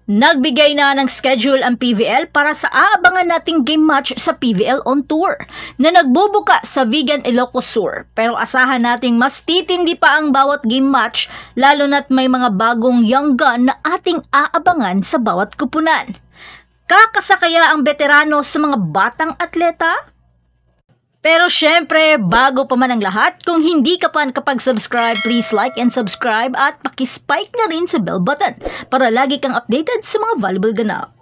Nagbigay na ng schedule ang PVL para sa aabangan nating game match sa PVL on Tour na nagbubuka sa Vigan, Ilocos Sur. Pero asahan nating mas titindi pa ang bawat game match lalo na't may mga bagong young gun na ating aabangan sa bawat kupunan. Kakasakaya ang veterano sa mga batang atleta? Pero syempre, bago pa man ang lahat, kung hindi ka pa nakapag-subscribe, please like and subscribe at pakispike na rin sa bell button para lagi kang updated sa mga volleyball ganap.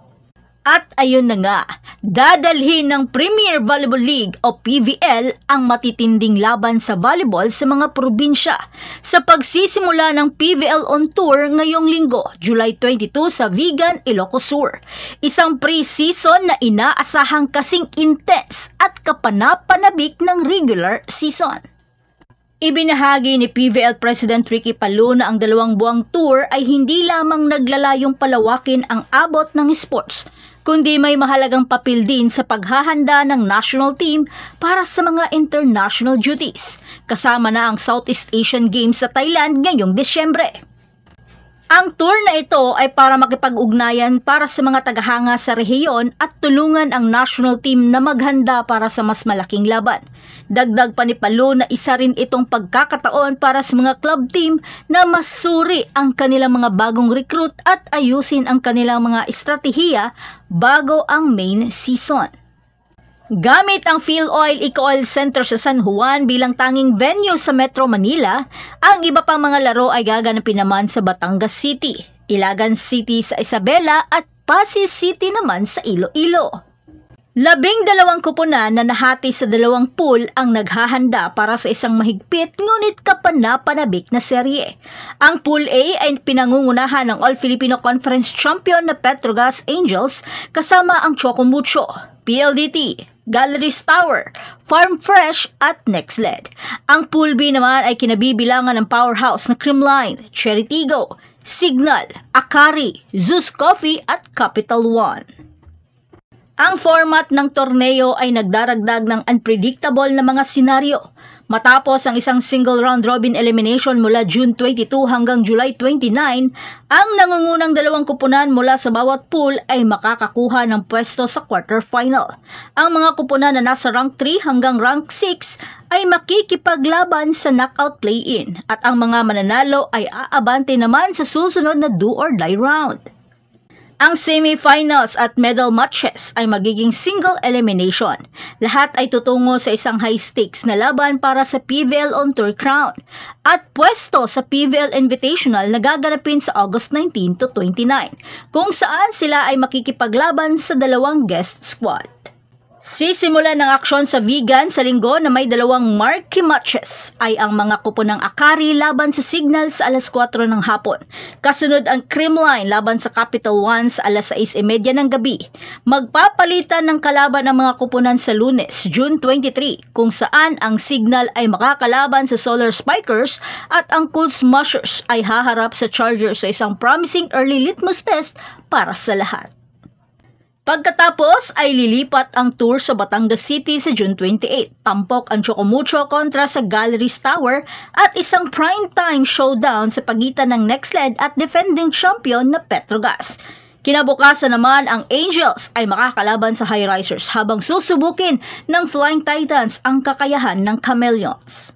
At ayun na nga, dadalhin ng Premier Volleyball League o PVL ang matitinding laban sa volleyball sa mga probinsya sa pagsisimula ng PVL on Tour ngayong linggo, July 22 sa Vigan, Ilocos Sur. Isang pre-season na inaasahang kasing intense at kapanapanabik ng regular season. Ibinahagi ni PVL President Ricky Palou na ang 2 buwang tour ay hindi lamang naglalayong palawakin ang abot ng sports, kundi may mahalagang papel din sa paghahanda ng national team para sa mga international duties, kasama na ang Southeast Asian Games sa Thailand ngayong Desyembre. Ang tour na ito ay para makipag-ugnayan para sa mga tagahanga sa rehiyon at tulungan ang national team na maghanda para sa mas malaking laban. Dagdag pa ni Palou na isa rin itong pagkakataon para sa mga club team na masuri ang kanilang mga bagong recruit at ayusin ang kanilang mga estratehiya bago ang main season. Gamit ang PhilOil Eco-Oil Center sa San Juan bilang tanging venue sa Metro Manila, ang iba pang mga laro ay gaganapin naman sa Batangas City, Ilagan City sa Isabela at Pasig City naman sa Iloilo. 12 kupunan na nahati sa 2 pool ang naghahanda para sa isang mahigpit ngunit kapanapanabik na serye. Ang Pool A ay pinangungunahan ng All-Filipino Conference Champion na Petrogas Angels kasama ang Chocomucho, PLDT, Galleries Tower, Farm Fresh at Nextled. Ang Pool B naman ay kinabibilangan ng powerhouse na Creamline, Cheritigo, Signal, Akari, Zeus Coffee at Capital One. Ang format ng torneo ay nagdaragdag ng unpredictable na mga senaryo. Matapos ang isang single round robin elimination mula June 22 hanggang July 29, ang nangungunang 2 kupunan mula sa bawat pool ay makakakuha ng pwesto sa quarterfinal. Ang mga kupunan na nasa rank 3 hanggang rank 6 ay makikipaglaban sa knockout play-in at ang mga mananalo ay aabante naman sa susunod na do-or-die round. Ang semifinals at medal matches ay magiging single elimination. Lahat ay tutungo sa isang high-stakes na laban para sa PVL on Tour crown at pwesto sa PVL Invitational na gaganapin sa August 19 to 29, kung saan sila ay makikipaglaban sa 2 guest squad. Sisimulan ng aksyon sa Vigan sa linggo na may 2 marquee matches ay ang mga kupunang Akari laban sa Signal sa alas 4 ng hapon. Kasunod ang Creamline laban sa Capital One sa alas 6:30 ng gabi. Magpapalitan ng kalaban ang mga kupunan sa Lunes, June 23, kung saan ang Signal ay makakalaban sa Solar Spikers at ang Cool Smashers ay haharap sa Chargers sa isang promising early litmus test para sa lahat. Pagkatapos ay lilipat ang tour sa Batangas City sa June 28. Tampok ang Chocomucho kontra sa Galleries Tower at isang primetime showdown sa pagitan ng Nextled at defending champion na Petrogas. Kinabukasan naman ang Angels ay makakalaban sa High Risers habang susubukin ng Flying Titans ang kakayahan ng Chameleons.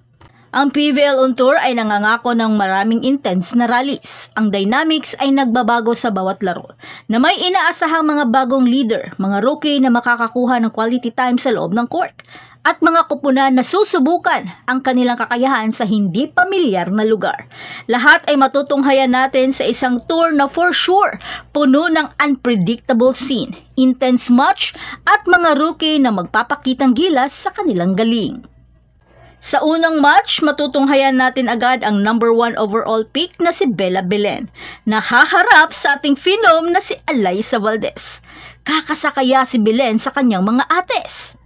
Ang PVL on Tour ay nangangako ng maraming intense na rallies. Ang dynamics ay nagbabago sa bawat laro, na may inaasahang mga bagong leader, mga rookie na makakakuha ng quality time sa loob ng court, at mga kupunan na susubukan ang kanilang kakayahan sa hindi pamilyar na lugar. Lahat ay matutunghayan natin sa isang tour na for sure puno ng unpredictable scene, intense match, at mga rookie na magpapakitang gilas sa kanilang galing. Sa unang match, matutunghayan natin agad ang number 1 overall pick na si Bella Belen na haharap sa ating phenom na si Alyssa Valdez. Kakasakaya si Belen sa kanyang mga ates.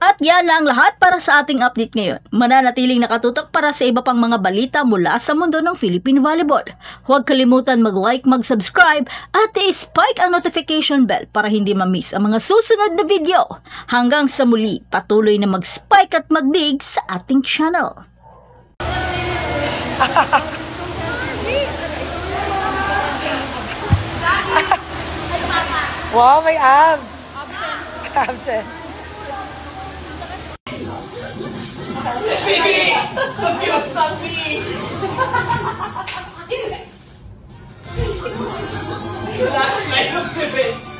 At yan na ang lahat para sa ating update ngayon. Mananatiling nakatutok para sa iba pang mga balita mula sa mundo ng Philippine Volleyball. Huwag kalimutan mag-like, mag-subscribe at i-spike ang notification bell para hindi ma-miss ang mga susunod na video. Hanggang sa muli, patuloy na mag-spike at mag-dig sa ating channel. Wow, may abs. Absent. Baby, confused on me. Last line of the best.